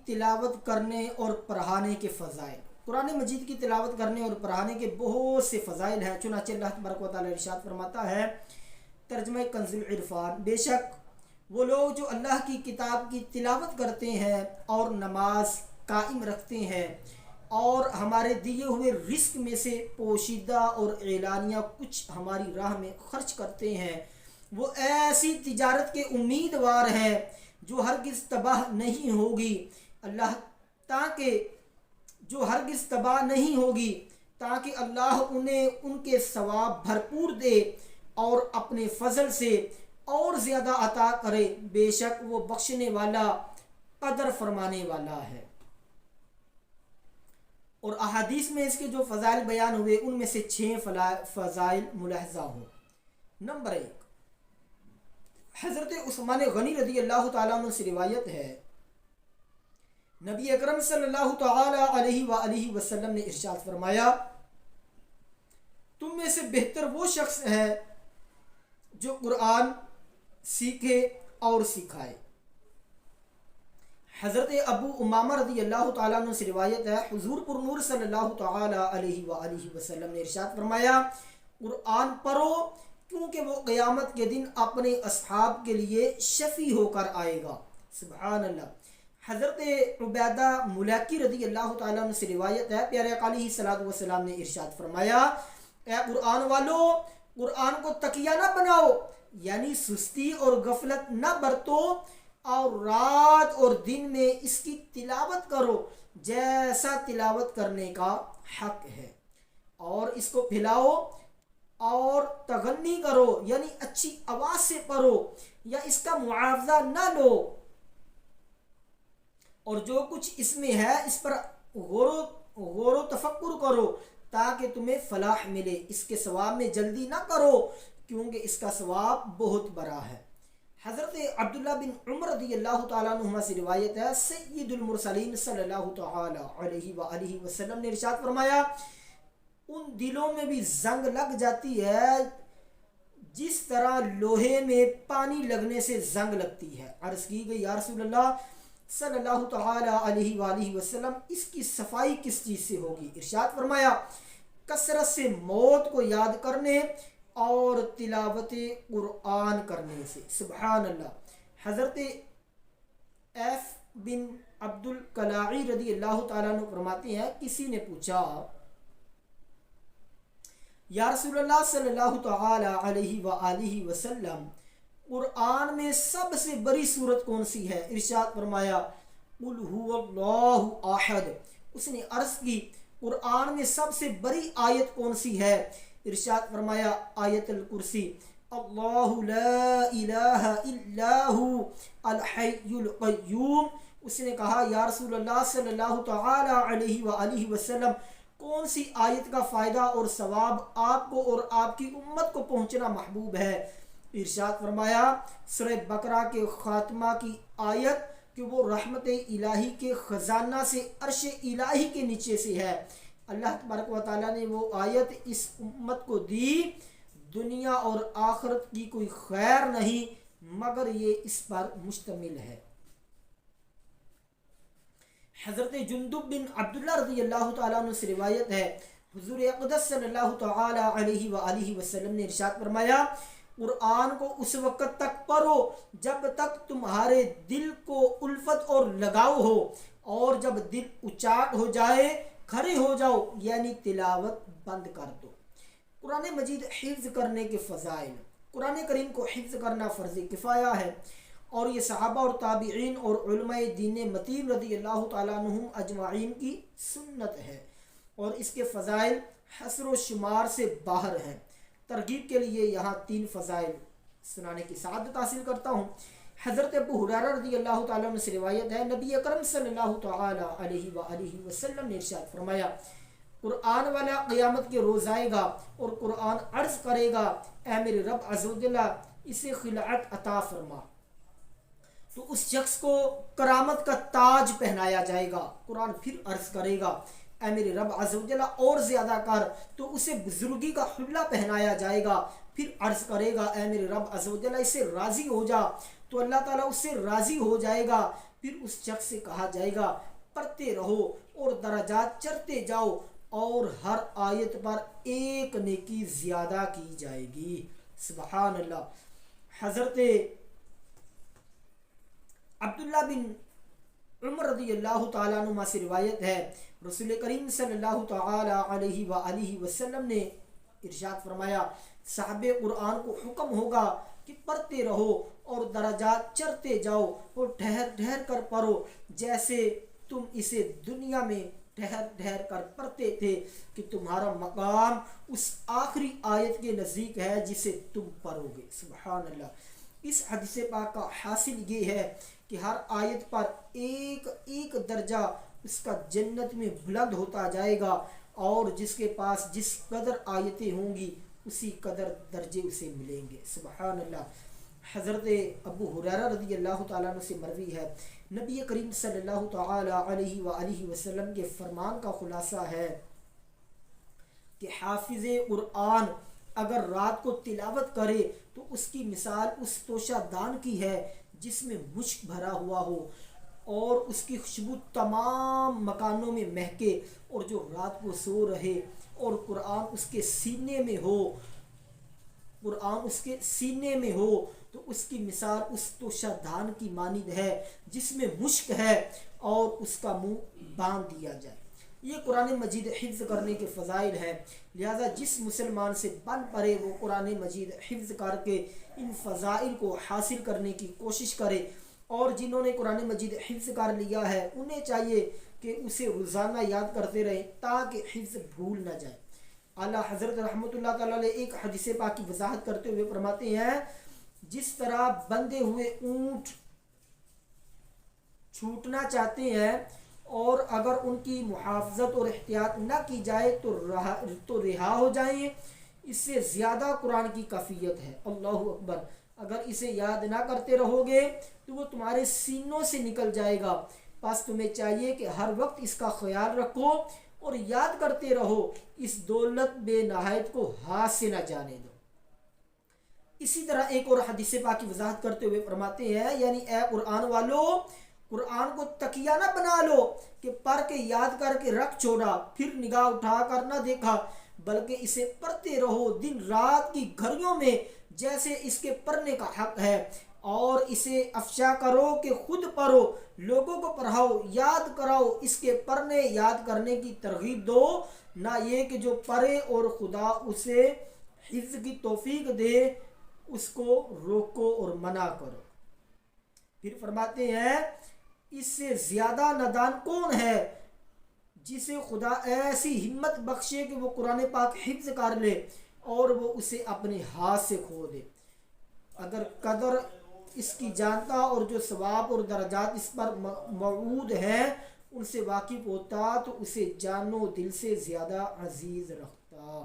تلاوت کرنے اور پڑھانے کے فضائل۔ قرآن مجید کی تلاوت کرنے اور پڑھانے کے بہت سے فضائل ہیں، چنانچہ اللہ تبارک و تعالی ارشاد فرماتا ہے ترجمہ کنز العرفان، بے شک وہ لوگ جو اللہ کی کتاب کی تلاوت کرتے ہیں اور نماز قائم رکھتے ہیں اور ہمارے دیے ہوئے رزق میں سے پوشیدہ اور اعلانیہ کچھ ہماری راہ میں خرچ کرتے ہیں، وہ ایسی تجارت کے امیدوار ہیں جو ہرگز تباہ نہیں ہوگی تاکہ اللہ انہیں ان کے ثواب بھرپور دے اور اپنے فضل سے اور زیادہ عطا کرے، بے شک وہ بخشنے والا قدر فرمانے والا ہے۔ اور احادیث میں اس کے جو فضائل بیان ہوئے ان میں سے 6 فضائل ملاحظہ ہوں۔ نمبر 1، حضرت عثمان غنی رضی اللہ تعالیٰ عنہ سے روایت ہے، نبی اکرم صلی اللہ تعالی علیہ وآلہ وسلم نے ارشاد فرمایا، تم میں سے بہتر وہ شخص ہے جو قرآن سیکھے اور سکھائے۔ حضرت ابو امامہ رضی اللہ تعالیٰ عنہ سے روایت ہے، حضور پر نور صلی اللہ تعالی علیہ وآلہ وسلم نے ارشاد فرمایا، قرآن پڑھو کیونکہ وہ قیامت کے دن اپنے اصحاب کے لیے شفیع ہو کر آئے گا۔ سبحان اللہ۔ حضرت عبیدہ ملیکی رضی اللہ تعالیٰ عنہ سے روایت ہے، پیارے آقا علیہ الصلوۃ والسلام نے ارشاد فرمایا، اے قرآن والو، قرآن کو تکیہ نہ بناؤ، یعنی سستی اور غفلت نہ برتو، اور رات اور دن میں اس کی تلاوت کرو جیسا تلاوت کرنے کا حق ہے، اور اس کو پھیلاؤ اور تغنی کرو، یعنی اچھی آواز سے پڑھو یا اس کا معاوضہ نہ لو، اور جو کچھ اس میں ہے اس پر غور و تفکر کرو تاکہ تمہیں فلاح ملے، اس کے ثواب میں جلدی نہ کرو کیونکہ اس کا ثواب بہت بڑا ہے۔ حضرت عبداللہ بن عمر رضی اللہ تعالیٰ عنہما سے روایت ہے، سید المرسلین صلی اللہ تعالی علیہ وآلہ وسلم نے ارشاد فرمایا، ان دلوں میں بھی زنگ لگ جاتی ہے جس طرح لوہے میں پانی لگنے سے زنگ لگتی ہے۔ عرض کی گئی، یا رسول اللہ صلی اللہ تعالی علیہ وآلہ وسلم، اس کی صفائی کس چیز سے ہوگی؟ ارشاد فرمایا، کثرت سے موت کو یاد کرنے اور تلاوت قرآن کرنے سے۔ سبحان اللہ۔ حضرت ایف بن عبد الکلاعی رضی اللہ تعالیٰ عنہ فرماتے ہیں، کسی نے پوچھا، یا رسول اللہ صلی اللہ تعالی علیہ وآلہ وسلم، قرآن میں سب سے بڑی سورت کون سی ہے؟ ارشاد فرمایا، قل هو اللہ احد۔ اس نے عرض کی، قرآن میں سب سے بڑی آیت کون سی ہے؟ ارشاد فرمایا، آیت الکرسی، اللہ لا الہ الا ہو الحی القیوم۔ اس نے کہا، یا رسول اللہ صلی اللہ تعالی علیہ وآلہ وسلم، کون سی آیت کا فائدہ اور ثواب آپ کو اور آپ کی امت کو پہنچنا محبوب ہے؟ ارشاد فرمایا، سورہ بقرہ کے خاتمہ کی آیت کہ وہ رحمت الہی کے خزانہ سے عرش الہی کے نیچے سے ہے۔ اللہ تبارک و تعالیٰ نے وہ آیت اس امت کو دی، دنیا اور آخرت کی کوئی خیر نہیں مگر یہ اس پر مشتمل ہے۔ حضرت جندب بن عبداللہ رضی اللہ تعالیٰ عنہ سے روایت ہے، حضور اقدس صلی اللہ تعالی علیہ وآلہ وسلم نے ارشاد فرمایا، قرآن کو اس وقت تک پڑھو جب تک تمہارے دل کو الفت اور لگاؤ ہو، اور جب دل اچاٹ ہو جائے کھڑے ہو جاؤ، یعنی تلاوت بند کر دو۔ قرآن مجید حفظ کرنے کے فضائل۔ قرآن کریم کو حفظ کرنا فرض کفایہ ہے، اور یہ صحابہ اور تابعین اور علماء دین متین رضی اللہ تعالیٰ عنہم اجمعین کی سنت ہے، اور اس کے فضائل حصر و شمار سے باہر ہیں۔ ترغیب کے لیے یہاں 3 فضائل سنانے کی سعادت حاصل کرتا ہوں۔ حضرت ابو ہریرہ رضی اللہ تعالیٰ عنہ سے روایت ہے، نبی اکرم صلی اللہ تعالی علیہ وآلہ وسلم نے ارشاد فرمایا، قرآن والا قیامت کے روز آئے گا اور قرآن عرض کرے گا، اے میرے رب عز و جل، اسے خلعت عطا فرما۔ تو اس شخص کو کرامت کا تاج پہنایا جائے گا۔ قرآن پھر عرض کرے گا، اے میرے رب عز و جل اور زیادہ کر، تو اسے بزرگی کا حلہ پہنایا جائے گا۔ پھر عرض کرے گا، اے میرے رب عز و جل اس سے راضی ہو جا، تو اللہ تعالیٰ اس سے راضی ہو جائے گا۔ پھر اس شخص سے کہا جائے گا پڑھتے رہو اور درجات چڑھتے جاؤ اور ہر آیت پر ایک نیکی زیادہ کی جائے گی۔ سبحان اللہ۔ حضرت عبداللہ بن عمر رضی اللہ تعالیٰ عنہ سے روایت ہے، رسول کریم صلی اللہ تعالیٰ علیہ وآلہ وسلم نے ارشاد فرمایا، صاحب قرآن کو حکم ہوگا کہ پڑھتے رہو اور درجات چڑھتے جاؤ اور ٹھہر ٹھہر کر پڑھو، جیسے تم اسے دنیا میں ٹھہر ٹھہر کر پڑھتے تھے کہ تمہارا مقام اس آخری آیت کے نزدیک ہے جسے تم پڑھو گے۔ سبحان اللہ۔ اس حدیث پاک کا حاصل یہ ہے کہ ہر آیت پر ایک ایک درجہ اس کا جنت میں بلند ہوتا جائے گا، اور جس کے پاس جس قدر آیتیں ہوں گی اسی قدر درجے اسے ملیں گے۔ سبحان اللہ۔ حضرت ابو ہریرہ رضی اللہ تعالیٰ عنہ سے مروی ہے، نبی کریم صلی اللہ تعالیٰ علیہ وآلہ وسلم کے فرمان کا خلاصہ ہے کہ حافظ قرآن اگر رات کو تلاوت کرے تو اس کی مثال اس توشہ دان کی ہے جس میں مشک بھرا ہوا ہو اور اس کی خوشبو تمام مکانوں میں مہکے، اور جو رات کو سو رہے اور قرآن اس کے سینے میں ہو تو اس کی مثال اس توشہ دان کی مانند ہے جس میں مشک ہے اور اس کا منہ باندھ دیا جائے۔ یہ قرآن مجید حفظ کرنے کے فضائل ہیں، لہذا جس مسلمان سے بن پڑے وہ قرآن مجید حفظ کر کے ان فضائل کو حاصل کرنے کی کوشش کرے، اور جنہوں نے قرآن مجید حفظ کر لیا ہے انہیں چاہیے کہ اسے روزانہ یاد کرتے رہیں تاکہ حفظ بھول نہ جائے۔ اعلیٰ حضرت رحمۃ اللہ تعالیٰ علیہ ایک حدیث پاک کی وضاحت کرتے ہوئے فرماتے ہیں، جس طرح بندھے ہوئے اونٹ چھوٹنا چاہتے ہیں اور اگر ان کی محافظت اور احتیاط نہ کی جائے تو رہا ہو جائیں، اس سے زیادہ قرآن کی کفیت ہے۔ اللہ اکبر۔ اگر اسے یاد نہ کرتے رہو گے تو وہ تمہارے سینوں سے نکل جائے گا، پس تمہیں چاہیے کہ ہر وقت اس کا خیال رکھو اور یاد کرتے رہو، اس دولت بے نہایت کو ہاتھ سے نہ جانے دو۔ اسی طرح ایک اور حدیث پاک کی وضاحت کرتے ہوئے فرماتے ہیں، یعنی اے قرآن والو، قرآن کو تکیہ نہ بنا لو کہ پڑھ کے یاد کر کے رکھ چھوڑا پھر نگاہ اٹھا کر نہ دیکھا، بلکہ اسے پڑھتے رہو دن رات کی گھڑیوں میں جیسے اس کے پڑھنے کا حق ہے، اور اسے افشا کرو کہ خود پڑھو، لوگوں کو پڑھاؤ، یاد کراؤ، اس کے پڑھنے یاد کرنے کی ترغیب دو، نہ یہ کہ جو پڑھے اور خدا اسے حفظ کی توفیق دے اس کو روکو اور منع کرو۔ پھر فرماتے ہیں، اس سے زیادہ نادان کون ہے جسے خدا ایسی ہمت بخشے کہ وہ قرآن پاک حفظ کر لے اور وہ اسے اپنے ہاتھ سے کھو دے۔ اگر قدر اس کی جانتا اور جو ثواب اور درجات اس پر موعود ہیں ان سے واقف ہوتا تو اسے جان و دل سے زیادہ عزیز رکھتا۔